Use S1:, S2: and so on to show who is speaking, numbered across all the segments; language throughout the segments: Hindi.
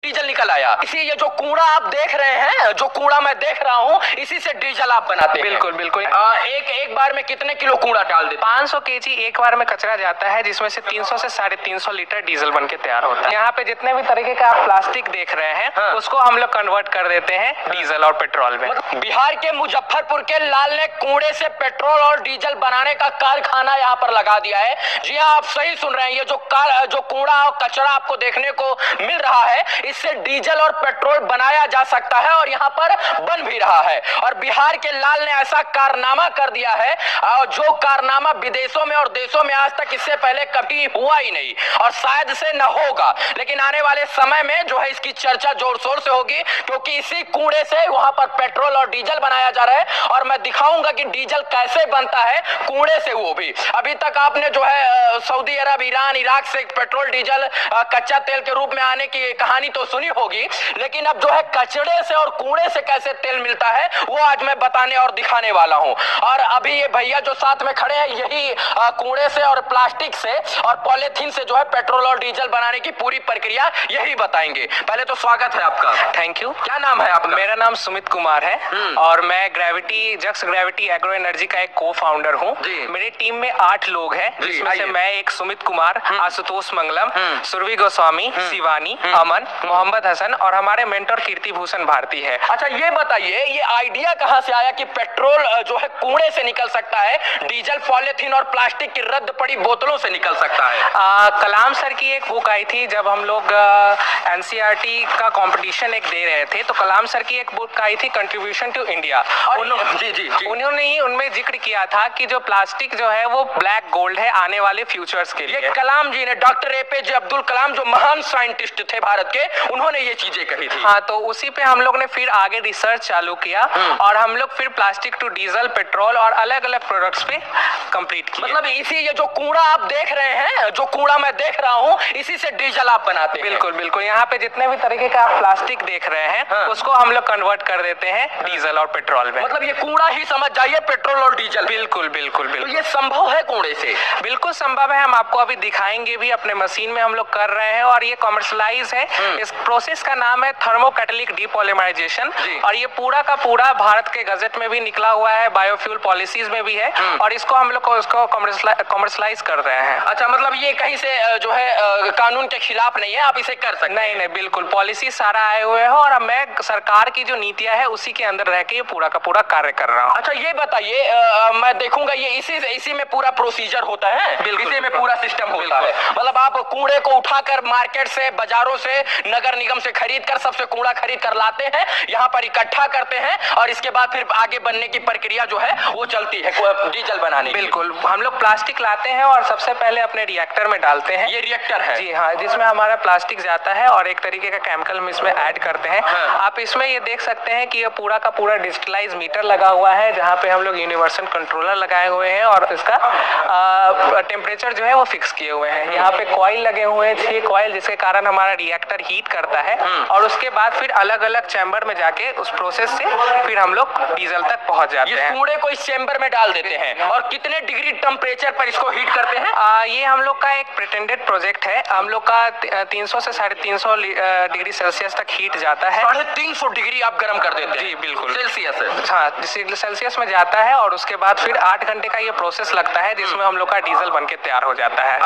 S1: डीजल निकल आया। इसी ये जो कूड़ा आप देख रहे हैं, जो कूड़ा मैं देख रहा हूँ, इसी से डीजल आप बनाते हैं।
S2: बिल्कुल बिल्कुल।
S1: एक बार में कितने किलो कूड़ा डाल देते?
S2: 500 केजी एक बार में कचरा जाता है, जिसमें से 300 से 350 लीटर डीजल बन के तैयार होता है। यहाँ पे जितने भी तरीके का आप प्लास्टिक देख रहे हैं,
S1: हाँ।
S2: उसको हम लोग कन्वर्ट कर देते हैं डीजल और पेट्रोल में।
S1: बिहार के मुजफ्फरपुर के लाल ने कूड़े से पेट्रोल और डीजल बनाने का कारखाना यहाँ पर लगा दिया है। जी हाँ, आप सही सुन रहे हैं। ये जो कूड़ा और कचरा आपको देखने को मिल रहा है, इससे डीजल और पेट्रोल बनाया जा सकता है और यहाँ पर बन भी रहा है। और बिहार के लाल ने ऐसा कारनामा कर दिया है, जो कारनामा विदेशों में और देशों में आज तक इससे पहले कभी हुआ ही नहीं और शायद से न होगा। लेकिन आने वाले समय में जो है इसकी चर्चा जोर शोर से होगी, क्योंकि इसी कूड़े से वहां पर पेट्रोल और डीजल बनाया जा रहा है। और मैं दिखाऊंगा कि डीजल कैसे बनता है कूड़े से, वो भी। अभी तक आपने जो है सऊदी अरब, ईरान, इराक से पेट्रोल डीजल कच्चा तेल के रूप में आने की कहानी तो सुनी होगी, लेकिन अब जो है कचड़े से और कूड़े से कैसे तेल मिलता है, वो आज मैं बताने और दिखाने वाला हूं। और अभी ये भैया जो साथ में खड़े हैं, यही कूड़े से और प्लास्टिक से और पॉलीथीन से जो है पेट्रोल और डीजल बनाने की पूरी प्रक्रिया यही बताएंगे। पहले तो स्वागत है आपका।
S2: Thank you.
S1: क्या नाम है आपका?
S2: मेरा नाम सुमित कुमार है और मैं जक्स ग्रेविटी एग्रो एनर्जी का एक को फाउंडर हूँ। मेरी टीम में 8 लोग हैं, जिसमें से मैं एक सुमित कुमार, आशुतोष मंगलम, सुरभि गोस्वामी, शिवानी, अमन, मोहम्मद हसन और हमारे मेंटर कीर्ति भूषण भारती है।
S1: अच्छा, ये बताइए, ये आइडिया कहाँ से आया कि पेट्रोल जो है कूड़े से निकल सकता है, डीजल पॉलीथीन और प्लास्टिक की रद्द पड़ी बोतलों से निकल सकता है?
S2: कलाम सर की एक बुक आई थी जब हम लोग एनसीईआरटी का कंपटीशन एक दे रहे थे, तो कलाम सर की एक बुक आई थी कंट्रीब्यूशन टू इंडिया। उन्होंने ही उनमें जिक्र किया था कि जो प्लास्टिक जो है वो ब्लैक गोल्ड है आने वाले फ्यूचर्स के लिए।
S1: कलाम जी ने, डॉक्टर एपीजे अब्दुल कलाम जो महान साइंटिस्ट थे भारत के, उन्होंने ये चीजें कही थी।
S2: हाँ, तो उसी पे हम लोग ने फिर आगे रिसर्च चालू किया और हम लोग फिर प्लास्टिक टू डीजल, पेट्रोल और अलग अलग प्रोडक्ट्स पे कंप्लीट किया।
S1: मतलब इसी ये जो कूड़ा आप देख रहे हैं, जो कूड़ा मैं देख रहा हूँ, इसी से डीजल आप बनाते हैं?
S2: बिल्कुल बिल्कुल। यहाँ पे जितने भी तरीके का आप प्लास्टिक देख रहे हैं, उसको हम लोग कन्वर्ट कर देते हैं डीजल और पेट्रोल में।
S1: मतलब ये कूड़ा ही समझ जाइए, पेट्रोल और डीजल।
S2: बिल्कुल बिल्कुल बिल्कुल।
S1: तो ये संभव है कूड़े से?
S2: बिल्कुल संभव है। हम आपको अभी दिखाएंगे भी, अपने मशीन में हम लोग कर रहे हैं और ये कमर्शलाइज है। इस प्रोसेस का नाम है थर्मोकैटालिक डीपॉलीमराइजेशन और ये पूरा का पूरा भारत के गजट में भी निकला हुआ है, बायोफ्यूल पॉलिसीज में भी है और इसको हम लोग उसको कमर्शलाइज कर रहे हैं।
S1: अच्छा, मतलब ये कहीं से जो है कानून के खिलाफ नहीं है, आप इसे कर सकते?
S2: नहीं, बिल्कुल पॉलिसी सारा आए हुए हैं और मैं सरकार की जो नीतियां है उसी के अंदर रह के ये पूरा का पूरा कार्य कर रहा हूँ।
S1: अच्छा, ये बताइए, मैं देखूंगा ये इसी में पूरा प्रोसीजर होता है, इसी में पूरा सिस्टम होता है। मतलब आप कूड़े को उठाकर मार्केट से, बाजारों से, नगर निगम से खरीद कर, सबसे कूड़ा खरीद कर लाते हैं, यहाँ पर इकट्ठा करते हैं और इसके बाद फिर आगे बनने की प्रक्रिया जो है वो चलती है डीजल बनाने।
S2: बिल्कुल, हम लोग प्लास्टिक लाते हैं और सबसे पहले अपने रिएक्टर में डालते हैं।
S1: ये रिएक्टर है?
S2: जी हाँ, जिसमें हमारा प्लास्टिक जाता है और एक तरीके का केमिकल हम इसमें ऐड करते हैं। आप इसमें ये देख सकते हैं कि ये पूरा का पूरा डिजिटलाइज मीटर लगा हुआ है, जहाँ पे हम लोग यूनिवर्सल कंट्रोलर लगाए हुए हैं और इसका टेम्परेचर जो है वो फिक्स किए हुए हैं। यहाँ पे कॉइल लगे हुए हैं, 6 कॉइल, जिसके कारण हमारा रिएक्टर हीट करता है और उसके बाद फिर अलग अलग चैम्बर में जाके उस प्रोसेस से फिर हम लोग डीजल तक पहुंच जाते हैं।
S1: कूड़े को इस चैम्बर में डाल देते हैं और कितने डिग्री टेम्परेचर पर इसको हीट करते हैं?
S2: ये हम लोग का एक प्रिटेंडेड प्रोजेक्ट है। हम लोग का 300 से 350 डिग्री सेल्सियस तक हीट जाता है।
S1: 350 डिग्री आप गर्म कर देते हैं?
S2: जी बिल्कुल,
S1: सेल्सियस।
S2: हाँ, सेल्सियस में जाता है और उसके बाद फिर 8 घंटे का ये प्रोसेस लगता है, जिसमें हम लोग का डीजल बनके तैयार हो जाता है।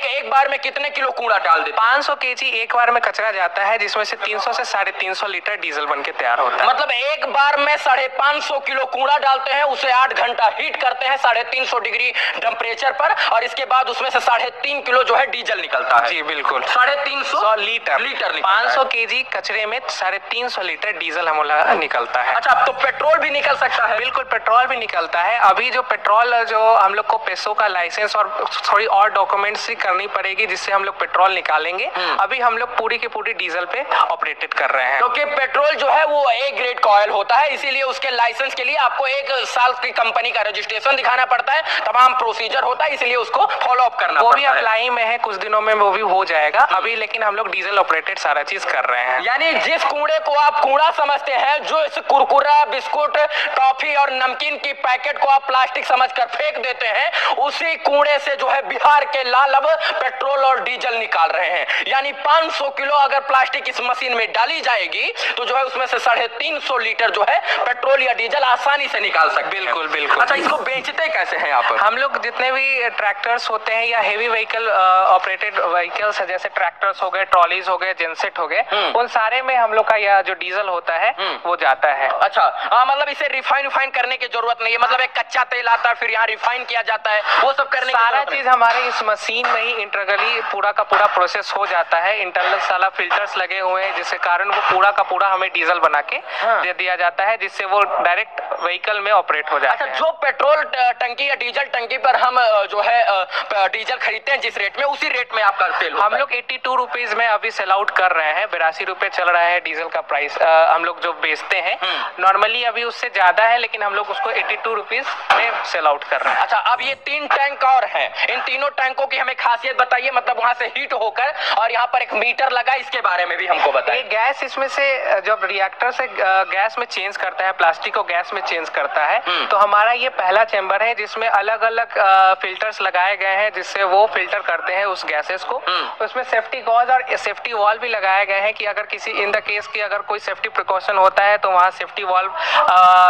S1: एक बार में कितने किलो कूड़ा डाल देते?
S2: 500 केजी एक बार में कचरा जाता है, जिसमें से 300 से 350 लीटर डीजल बनके तैयार होता है।
S1: मतलब एक बार में 550 किलो कूड़ा डालते हैं, उसे 8 घंटा हीट करते हैं 350 डिग्री टेम्परेचर पर और इसके बाद उसमें से 3.5 किलो जो है डीजल निकलता है?
S2: जी बिल्कुल,
S1: 350
S2: लीटर 500 केजी कचरे में 350 लीटर डीजल हम लोग निकलता है।
S1: अच्छा, अब तो पेट्रोल भी निकल सकता है?
S2: बिल्कुल, पेट्रोल भी निकलता है। अभी जो पेट्रोल जो हम लोग को पेसो का लाइसेंस और थोड़ी और डॉक्यूमेंट्स करनी पड़ेगी, जिससे हम लोग पेट्रोल निकालेंगे। अभी हम लोग पूरी की पूरी डीजल पे ऑपरेटेड कर रहे हैं,
S1: क्योंकि पेट्रोल जो है वो A ग्रेड का ऑयल होता है, इसीलिए उसके लाइसेंस के लिए आपको 1 साल की कंपनी का रजिस्ट्रेशन दिखाना पड़ता है, तमाम प्रोसीजर होता है, इसलिए उसको फॉलो अप करना
S2: वो
S1: पड़ता
S2: भी
S1: है।
S2: अप्लाई में है, कुछ दिनों में वो भी हो जाएगा अभी, लेकिन हम लोग डीजल ऑपरेटेड सारा चीज कर रहे हैं।
S1: यानी जिस कूड़े को आप कूड़ा समझते हैं, जो इस कुरकुरा, बिस्कुट, टॉफी और नमकीन की पैकेट को आप प्लास्टिक समझकर फेंक देते हैं, उसी कूड़े से जो है बिहार के लाल अब पेट्रोल और डीजल निकाल रहे हैं। यानी 500 किलो अगर अगर प्लास्टिक इस मशीन में डाली जाएगी तो जो है उसमें से 350 लीटर जो है पेट्रोल या डीजल आसानी से निकाल सकते हैं।
S2: बिल्कुल बिल्कुल।
S1: अच्छा, इसको बेचते कैसे हैं आप?
S2: हम लोग जितने भी ट्रैक्टर्स होते हैं या हेवी व्हीकल ऑपरेटेड व्हीकल्स है, जैसे ट्रैक्टर्स हो गए, ट्रॉलीज हो गए, जेनसेट हो गए, उन सारे में हम लोग का यह जो डीजल होता है वो जाता है।
S1: अच्छा, मतलब इसे रिफाइन करने की जरूरत नहीं है, मतलब एक कच्चा तेल आता है फिर यहाँ रिफाइन किया जाता है, वो सब करने
S2: सारा चीज हमारे इस मशीन में ही इंटरनली पूरा का पूरा प्रोसेस हो जाता है। इंटरनल सारा फिल्टर्स लगे हुए हैं जिसके कारण वो पूरा का पूरा हमें डीजल बना के दे दिया जाता है, जिससे वो डायरेक्ट व्हीकल में ऑपरेट हो जाता है।
S1: जो पेट्रोल टंकी या डीजल टंकी पर हम जो है डीजल खरीदते हैं जिस रेट में, उसी रेट में आपका सेल होता है?
S2: हम लोग 82 रुपीज में अभी सेल आउट कर रहे हैं। 82 रुपए चल रहा है डीजल का प्राइस, हम लोग जो बेचते हैं। नॉर्मली अभी उससे ज्यादा है, लेकिन हम लोग उसको 82 रुपीज में सेल आउट कर रहे हैं।
S1: अच्छा, अब ये 3 टैंक और हैं, इन तीनों टैंकों की हमें खासियत बताइए, मतलब वहां से हीट होकर और यहाँ पर एक मीटर लगा, इसके बारे में भी हमको बताइए।
S2: गैस इसमें से जब रिएक्टर से गैस में चेंज करता है, प्लास्टिक को गैस में चेंज करता है, तो हमारा ये पहला चेंबर है जिसमें अलग अलग फिल्टर्स लगाए गए हैं जिससे वो फिल्टर करते हैं उस गैसेस को। उसमें सेफ्टी गॉज और सेफ्टी वॉल्व भी लगाए गए हैं कि अगर किसी इन द केस की अगर कोई सेफ्टी प्रिकॉशन होता है तो वहाँ सेफ्टी वॉल्व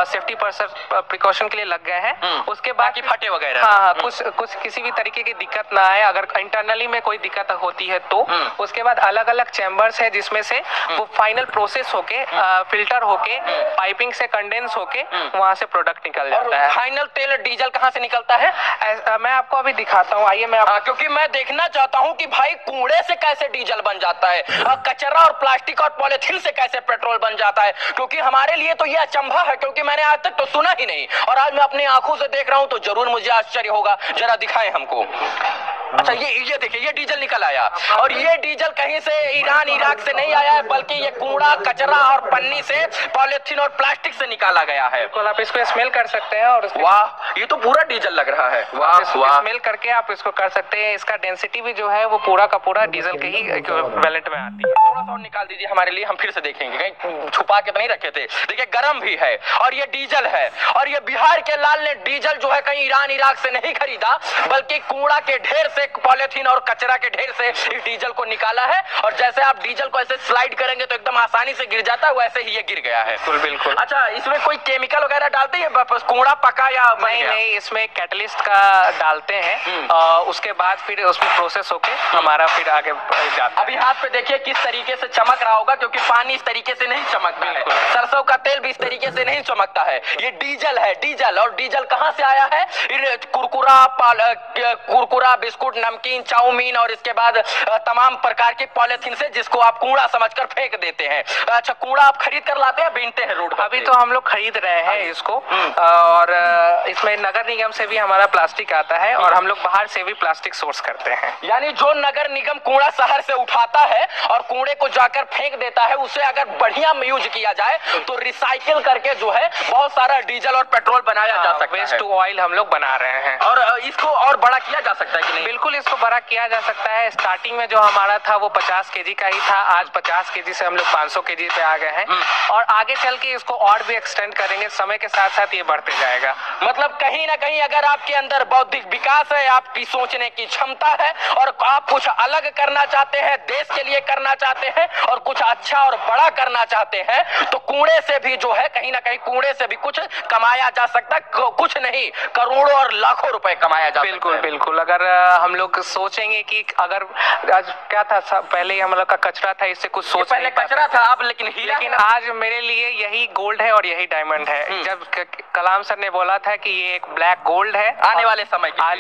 S2: सेफ्टी प्रिकॉशन के लिए लग गए हैं। उसके बाद
S1: फटे वगैरह,
S2: हाँ, कुछ किसी भी तरीके की दिक्कत ना आए, अगर इंटरनली में कोई दिक्कत होती है तो उसके बाद अलग अलग चैम्बर्स है जिसमें से वो फाइनल प्रोसेस होके फिल्टर होके पाइपिंग से कंडेंस होके वहां से प्रोडक्ट निकल जाता है।
S1: फाइनल तेल डीजल कहाँ से निकलता है?
S2: मैं आपको अभी दिखाता हूँ, आइए मैं
S1: क्योंकि मैं देखना चाहता हूँ कि भाई कूड़े से कैसे डीजल बन जाता है और कचरा और प्लास्टिक और पॉलिथीन से कैसे पेट्रोल बन जाता है, क्योंकि हमारे लिए तो यह अचंभा है, क्योंकि मैंने आज तक तो सुना ही नहीं और आज मैं अपनी आंखों से देख रहा हूँ तो जरूर मुझे आश्चर्य होगा। जरा दिखाएं हमको। अच्छा, ये देखिए, ये डीजल निकल आया और ये डीजल कहीं से ईरान इराक से नहीं आया है, बल्कि ये कूड़ा कचरा और पन्नी से, पॉलिथीन और प्लास्टिक से निकाला गया है।
S2: बिल्कुल, आप इसको स्मेल कर सकते हैं और
S1: वाह, ये तो पूरा डीजल लग रहा है। वाह,
S2: स्मेल करके आप इसको कर सकते हैं। इसका डेंसिटी भी जो है वो पूरा का पूरा डीजल के ही इक्विवेलेंट में आती है।
S1: थोड़ा सा और निकाल दीजिए हमारे लिए, हम फिर से देखेंगे, कहीं छुपा के तो नहीं रखे थे। देखिए, गर्म भी है और ये डीजल है और ये बिहार के लाल ने डीजल जो है कहीं ईरान इराक से नहीं खरीदा, बल्कि कूड़ा के ढेर से, पॉलिथीन और कचरा के ढेर से इस डीजल को निकाला है। और जैसे आप डीजल को ऐसे स्लाइड करेंगे तो एकदम आसानी से गिर जाता है, वैसे ही ये गिर गया है।
S2: बिल्कुल।
S1: अच्छा, इसमें कोई केमिकल वगैरह डालते हैं कूड़ा पका या
S2: नहीं, इसमें कैटलिस्ट का डालते हैं, उसके बाद फिर उसमें प्रोसेस होके हमारा फिर आगे जाता है।
S1: अभी हाथ पे देखिए किस तरीके से चमक रहा होगा, क्योंकि पानी इस तरीके से नहीं चमकता है, सरसों का तेल भी इस तरीके से नहीं चमकता है। ये डीजल है, डीजल। और डीजल कहाँ से आया है? कुरकुरा, बिस्कुट, नमकीन, चाउमीन और इसके बाद तमाम प्रकार की पॉलिथीन से, जिसको आप कूड़ा समझकर फेंक देते हैं। अच्छा, कूड़ा आप खरीद कर लाते हैं, बीनते हैं रोड?
S2: अभी तो हम लोग खरीद रहे हैं इसको, और इसमें नगर निगम से भी हमारा प्लास्टिक आता है और हम लोग बाहर से भी प्लास्टिक सोर्स करते हैं।
S1: यानी जो नगर निगम कूड़ा शहर से उठाता है और कूड़े को जाकर फेंक देता है, उसे अगर बढ़िया यूज किया जाए तो रिसाइकिल करके जो है बहुत सारा डीजल और पेट्रोल बनाया जा सकता है।
S2: वेस्ट टू ऑयल हम लोग बना रहे हैं
S1: और इसको और बड़ा किया जा सकता है कि नहीं?
S2: बिल्कुल, इसको बड़ा किया जा सकता है। स्टार्टिंग में जो हमारा था वो 50 केजी का ही था, आज 50 केजी से हम लोग 500 केजी पे आ गए हैं और आगे चल के इसको और भी एक्सटेंड करेंगे। समय के साथ साथ ये बढ़ते जाएगा।
S1: मतलब कहीं ना कहीं अगर आपके अंदर बौद्धिक विकास है, आपकी सोचने की क्षमता है और आप कुछ अलग करना चाहते हैं, देश के लिए करना चाहते हैं और कुछ अच्छा और बड़ा करना चाहते हैं, तो कूड़े से भी जो है कहीं ना कहीं कूड़े से भी कुछ कमाया जा सकता है। कुछ नहीं, करोड़ों और लाखों रुपए कमाया जा सकता है।
S2: बिल्कुल। अगर हम लोग सोचेंगे कि अगर आज क्या था, पहले हम लोग का कचरा था, इससे कुछ सोच
S1: पहले कचरा था आप, लेकिन
S2: आज मेरे लिए यही गोल्ड है और यही डायमंड है। जब कलाम सर ने बोला था कि ये एक ब्लैक गोल्ड है आने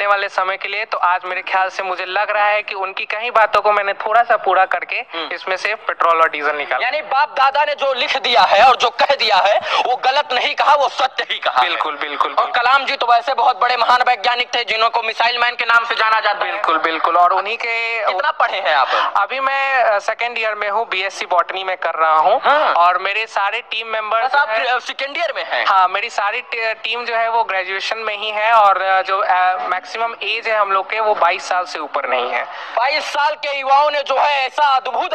S2: वाले समय के लिए, तो आज मेरे ख्याल से मुझे लग रहा है कि उनकी कई बातों को मैंने थोड़ा सा पूरा करके इसमें से पेट्रोल और डीजल निकाला।
S1: यानी बाप दादा ने जो लिख दिया है और जो कह दिया है वो गलत नहीं कहा, वो सत्य ही कहा।
S2: बिल्कुल।
S1: और कलाम जी तो वैसे बहुत बड़े महान वैज्ञानिक थे जिनको मिसाइल मैन के नाम से जाना जाता है।
S2: बिल्कुल। और उन्हीं के
S1: कितना पढ़े हैं आप?
S2: अभी मैं सेकेंड ईयर में हूँ, BSc बॉटनी में कर रहा हूँ। और मेरे सारे टीम मेंबर्स
S1: आप सेकेंड ईयर में हैं?
S2: हाँ, मेरी सारी टीम जो है वो ग्रेजुएशन में ही है और जो मैक्सिमम एज है हम लोग के वो 22 साल से ऊपर नहीं है।
S1: 22 साल के युवाओं ने जो है ऐसा अद्भुत